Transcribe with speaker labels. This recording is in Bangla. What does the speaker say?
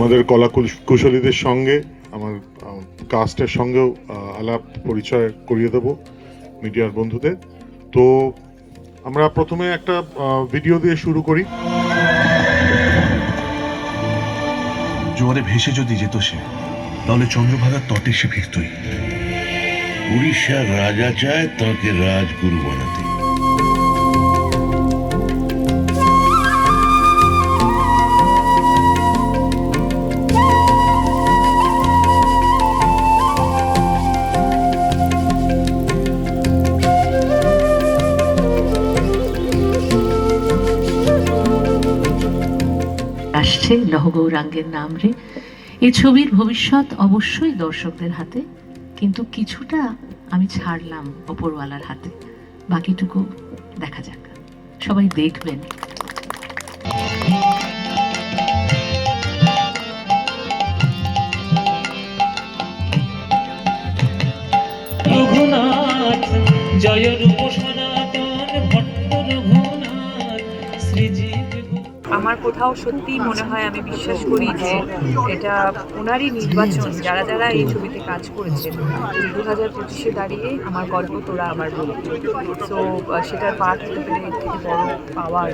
Speaker 1: আমাদের কলা কুশলীদের সঙ্গে আমার কাস্টের সঙ্গেও আলাপ পরিচয় করিয়ে দেব মিডিয়ার বন্ধুদের। তো আমরা প্রথমে একটা ভিডিও দিয়ে শুরু করি।
Speaker 2: জোয়ারে ভেসে যদি যেত সে, তাহলে চন্দ্রভাগার তটে সে ফিরতই।
Speaker 3: উড়িষ্যার রাজা চায় তাকে রাজগুরু বানাতে।
Speaker 4: আসছে লৌহ গৌরাঙ্গের নাম রে। এই ছবির ভবিষ্যৎ অবশ্যই দর্শকদের হাতে, কিন্তু কিছুটা আমি ছাড়লাম ওপরওয়ালার হাতে, বাকিটুকু দেখা যাক। সবাই দেখবেন।
Speaker 5: রঘুনাথ জয় রূপ সনাতন ভট্ট রঘুনাথ শ্রীজীব।
Speaker 6: আমার কোথাও সত্যি মনে হয়, আমি বিশ্বাস করি যে এটা ওনারই নির্বাচন, যারা যারা এই ছবিতে কাজ করেছেন, 2025-এ দাঁড়িয়ে আমার গল্প তোরা আবার বলবি। সো সেটার পার্ট হতে পেরে এর থেকে বড় পাওয়ার